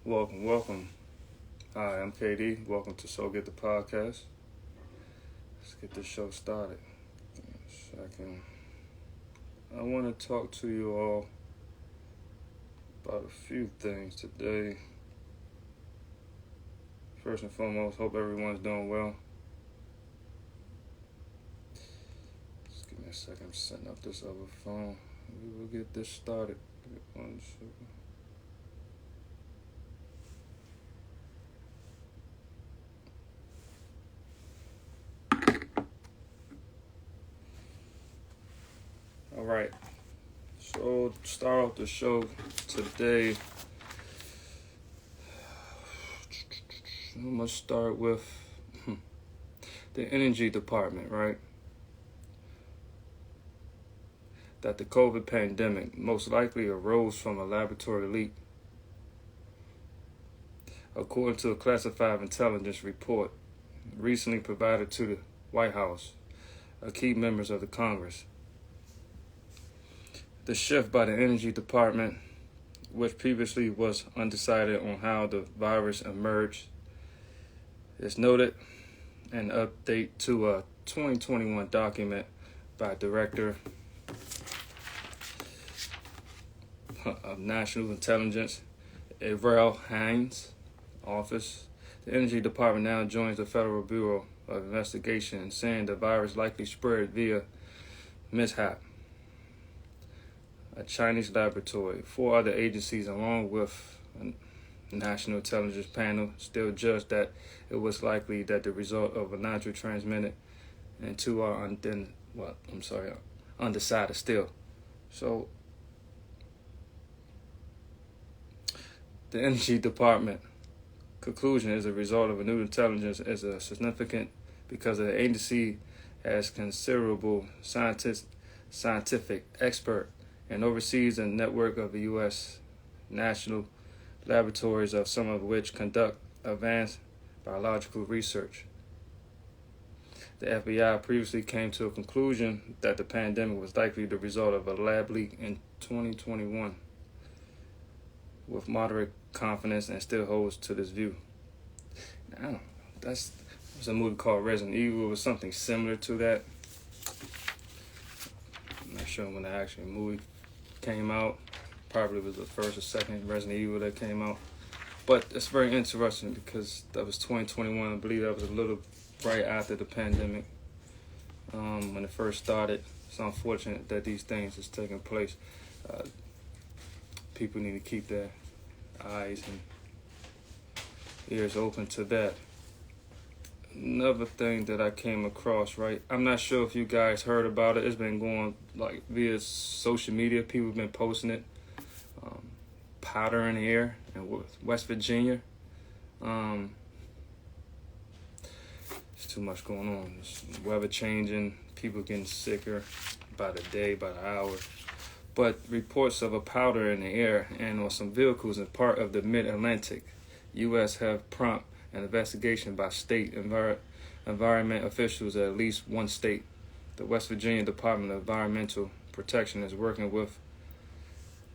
Welcome. Hi, I'm KD. Welcome to So Get the Podcast. Let's get this show started. Second. I want to talk to you all about a few things today. First and foremost, hope everyone's doing well. Just give me a second. I'm setting up this other phone. We will get this started. One second. All right. So start off the show today. I'm gonna start with the energy department, right? That the COVID pandemic most likely arose from a laboratory leak. According to a classified intelligence report recently provided to the White House, key members of the Congress. The shift by the Energy Department, which previously was undecided on how the virus emerged, is noted an update to a 2021 document by Director of National Intelligence, Avril Haines' office. The Energy Department now joins the Federal Bureau of Investigation in saying the virus likely spread via mishap. A Chinese laboratory. 4 other agencies, along with a National Intelligence Panel, still judged that it was likely that the result of a naturally transmitted, and 2 are undecided still. So, the Energy Department conclusion is a result of a new intelligence is a significant because the agency has considerable scientific expert and oversees a network of the U.S. national laboratories, of some of which conduct advanced biological research. The FBI previously came to a conclusion that the pandemic was likely the result of a lab leak in 2021, with moderate confidence, and still holds to this view. Now, there's a movie called Resident Evil. It was something similar to that. I'm not sure when the actual movie came out. Probably was the first or second Resident Evil that came out. But it's very interesting because that was 2021. I believe that was a little right after the pandemic, when it first started. It's unfortunate that these things is taking place. People need to keep their eyes and ears open to that. Another thing that I came across, right? I'm not sure if you guys heard about it. It's been going like via social media. People have been posting it. Powder in the air in West Virginia. There's too much going on. There's weather changing. People getting sicker by the day, by the hour. But reports of a powder in the air and on some vehicles in part of the mid-Atlantic U.S. have prompted an investigation by state environment officials at least one state. The West Virginia Department of Environmental Protection is working with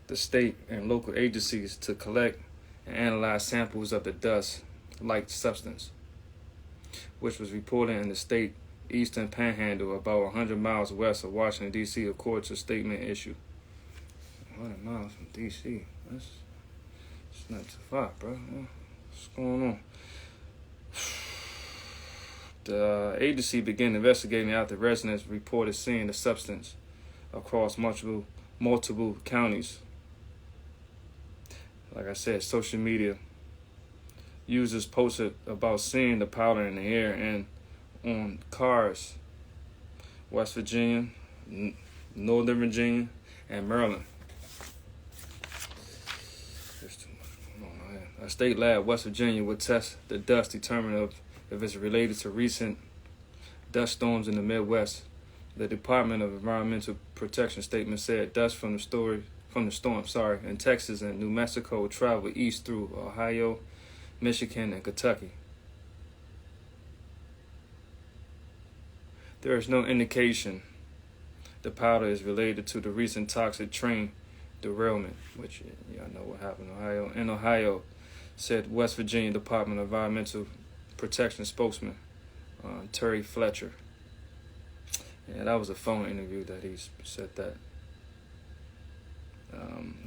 the state and local agencies to collect and analyze samples of the dust-like substance, which was reported in the state eastern panhandle about 100 miles west of Washington, D.C., according to a statement issued. 100 miles from D.C. That's not too far, bro. What's going on? The agency began investigating after residents reported seeing the substance across multiple counties. Like I said, social media users posted about seeing the powder in the air and on cars, West Virginia, Northern Virginia, and Maryland. There's too much going on here. A state lab, West Virginia, would test the dust, determine if it's related to recent dust storms in the Midwest. The Department of Environmental Protection statement said dust from the storm in Texas and New Mexico will travel east through Ohio, Michigan, and Kentucky. There is no indication the powder is related to the recent toxic train derailment, which y'all know what happened in Ohio. In Ohio, said West Virginia Department of Environmental Protection spokesman Terry Fletcher. Yeah, that was a phone interview that he said that.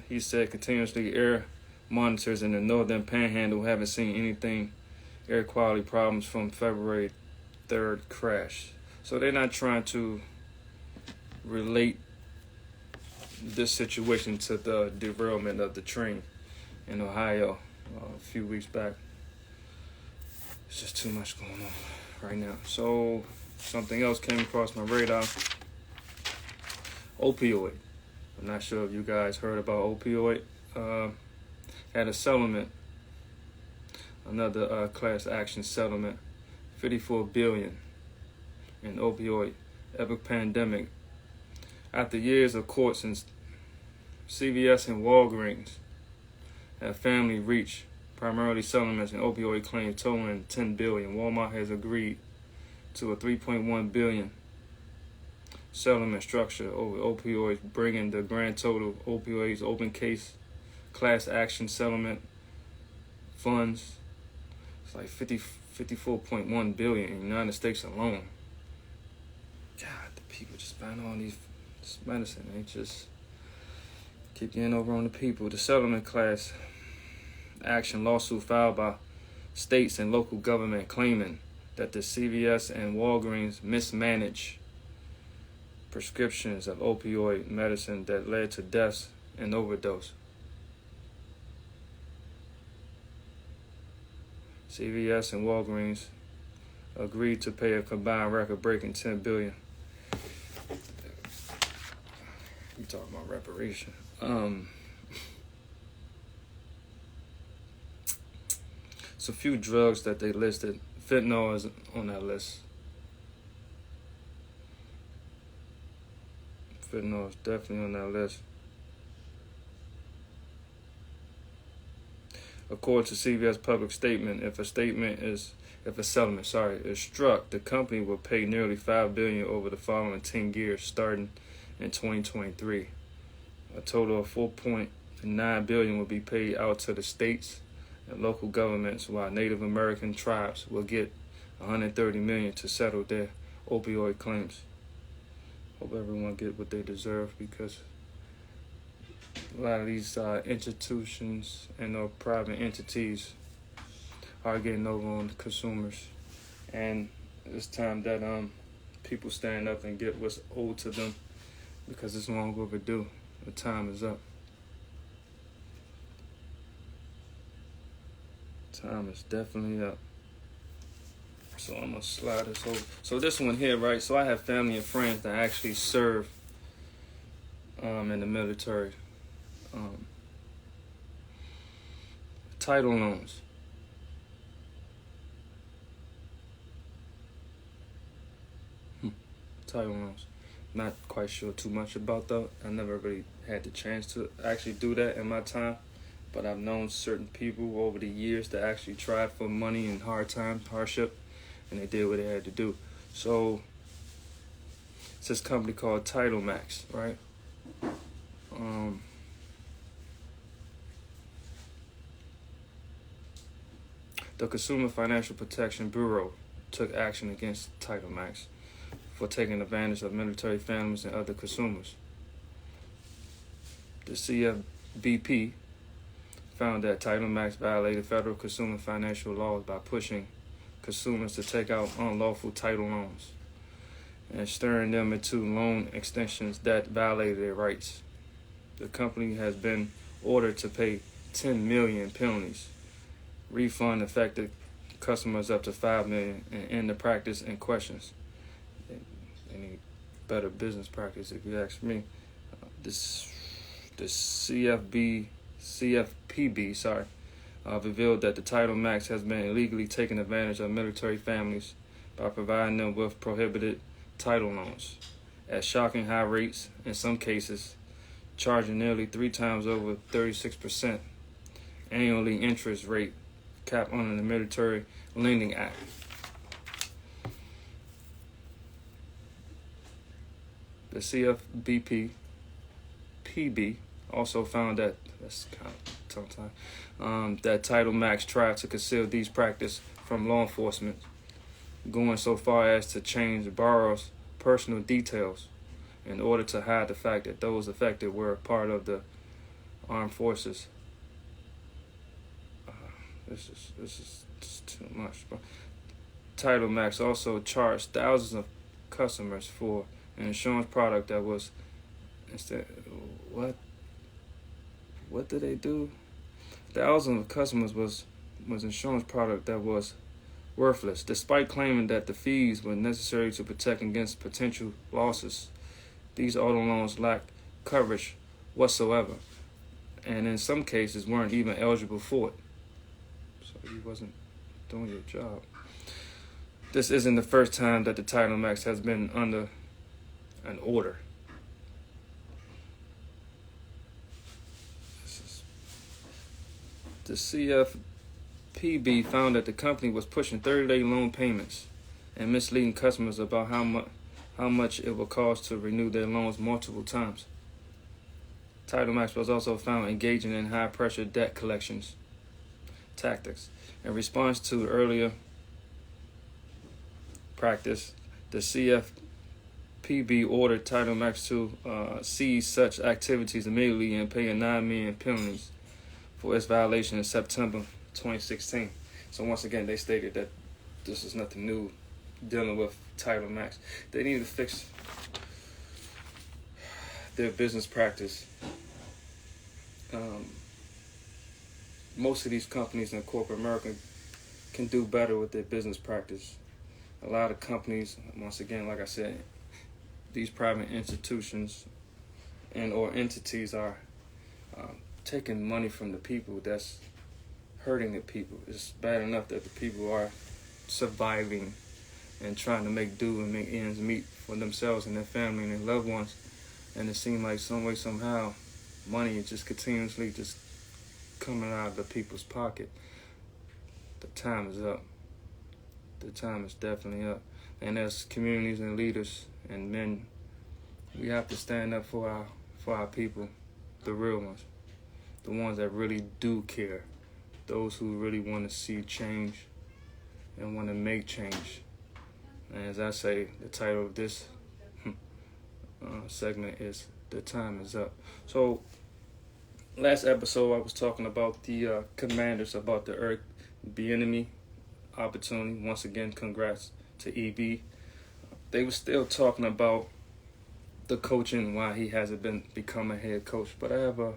He said continuously air monitors in the northern panhandle haven't seen anything air quality problems from February 3rd crash. So they're not trying to relate this situation to the derailment of the train in Ohio a few weeks back. It's just too much going on right now. So something else came across my radar. Opioid. I'm not sure if you guys heard about opioid. Had a settlement, another class action settlement, $54 billion in opioid epic pandemic. After years of courts, and CVS and Walgreens have finally reached primarily settlements and opioid claims totaling $10 billion. Walmart has agreed to a $3.1 billion settlement structure over opioids, bringing the grand total opioids open case class action settlement funds. It's like $54.1 billion in the United States alone. God, the people just buying all this medicine. They just keep getting over on the people. The settlement class action lawsuit filed by states and local government claiming that the CVS and Walgreens mismanaged prescriptions of opioid medicine that led to deaths and overdose. CVS and Walgreens agreed to pay a combined record-breaking $10 billion. You talking about reparation? It's a few drugs that they listed. Fentanyl is on that list. Fentanyl is definitely on that list. According to CVS public statement, if a settlement is struck, the company will pay nearly $5 billion over the following 10 years, starting in 2023. A total of $4.9 billion will be paid out to the states and local governments, while Native American tribes will get $130 million to settle their opioid claims. Hope everyone get what they deserve, because a lot of these institutions and private entities are getting over on the consumers, and it's time that people stand up and get what's owed to them, because it's long overdue. The time is up. Time is definitely up. So I'm gonna slide this over. So this one here, right? So I have family and friends that actually serve in the military. Title loans. Title loans. Not quite sure too much about that. I never really had the chance to actually do that in my time, but I've known certain people over the years that actually tried for money in hardship, and they did what they had to do. So it's this company called Title Max, right? The Consumer Financial Protection Bureau took action against Title Max for taking advantage of military families and other consumers. The CFPB found that Title Max violated federal consumer financial laws by pushing consumers to take out unlawful title loans and stirring them into loan extensions that violated their rights. The company has been ordered to pay $10 million penalties, refund affected customers up to $5 million, and end the practice in questions. They need better business practice, if you ask me. The CFPB, revealed that the Title Max has been illegally taking advantage of military families by providing them with prohibited title loans at shocking high rates, in some cases charging nearly 3 times over 36% annually interest rate cap under the Military Lending Act. The CFPB also found that That's kind of tongue time. That Title Max tried to conceal these practices from law enforcement, going so far as to change borrowers' personal details in order to hide the fact that those affected were part of the armed forces. This is too much. But Title Max also charged thousands of customers for an insurance product that was instead. What did they do? Thousands of customers was insurance product that was worthless, despite claiming that the fees were necessary to protect against potential losses. These auto loans lacked coverage whatsoever, and in some cases weren't even eligible for it. So you wasn't doing your job. This isn't the first time that the Title Max has been under an order. The CFPB found that the company was pushing 30-day loan payments and misleading customers about how much it would cost to renew their loans multiple times. Title Max was also found engaging in high-pressure debt collections tactics. In response to earlier practice, the CFPB ordered Title Max to cease such activities immediately and pay a $9 million penalties for its violation in September 2016. So once again, they stated that this is nothing new dealing with Title Max. They need to fix their business practice. Most of these companies in corporate America can do better with their business practice. A lot of companies, once again, like I said, these private institutions and or entities are taking money from the people. That's hurting the people. It's bad enough that the people are surviving and trying to make do and make ends meet for themselves and their family and their loved ones. And it seems like some way, somehow, money is just continuously just coming out of the people's pocket. The time is up. The time is definitely up. And as communities and leaders and men, we have to stand up for our people, the real ones, the ones that really do care, those who really want to see change and want to make change. And as I say, the title of this segment is "The Time Is Up." So, last episode I was talking about the commanders, about the enemy opportunity. Once again, congrats to EB. They were still talking about the coaching, why he hasn't become a head coach. But I have a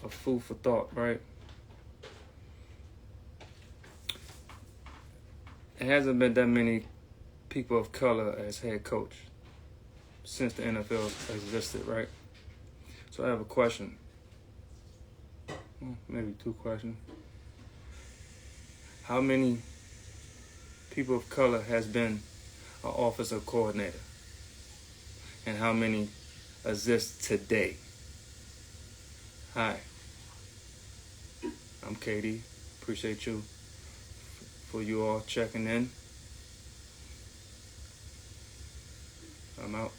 food for thought, right? It hasn't been that many people of color as head coach since the NFL existed, right? So I have a question. Maybe two questions. How many people of color has been an offensive coordinator? And how many exist today? Hi, I'm KD. Appreciate you for you all checking in. I'm out.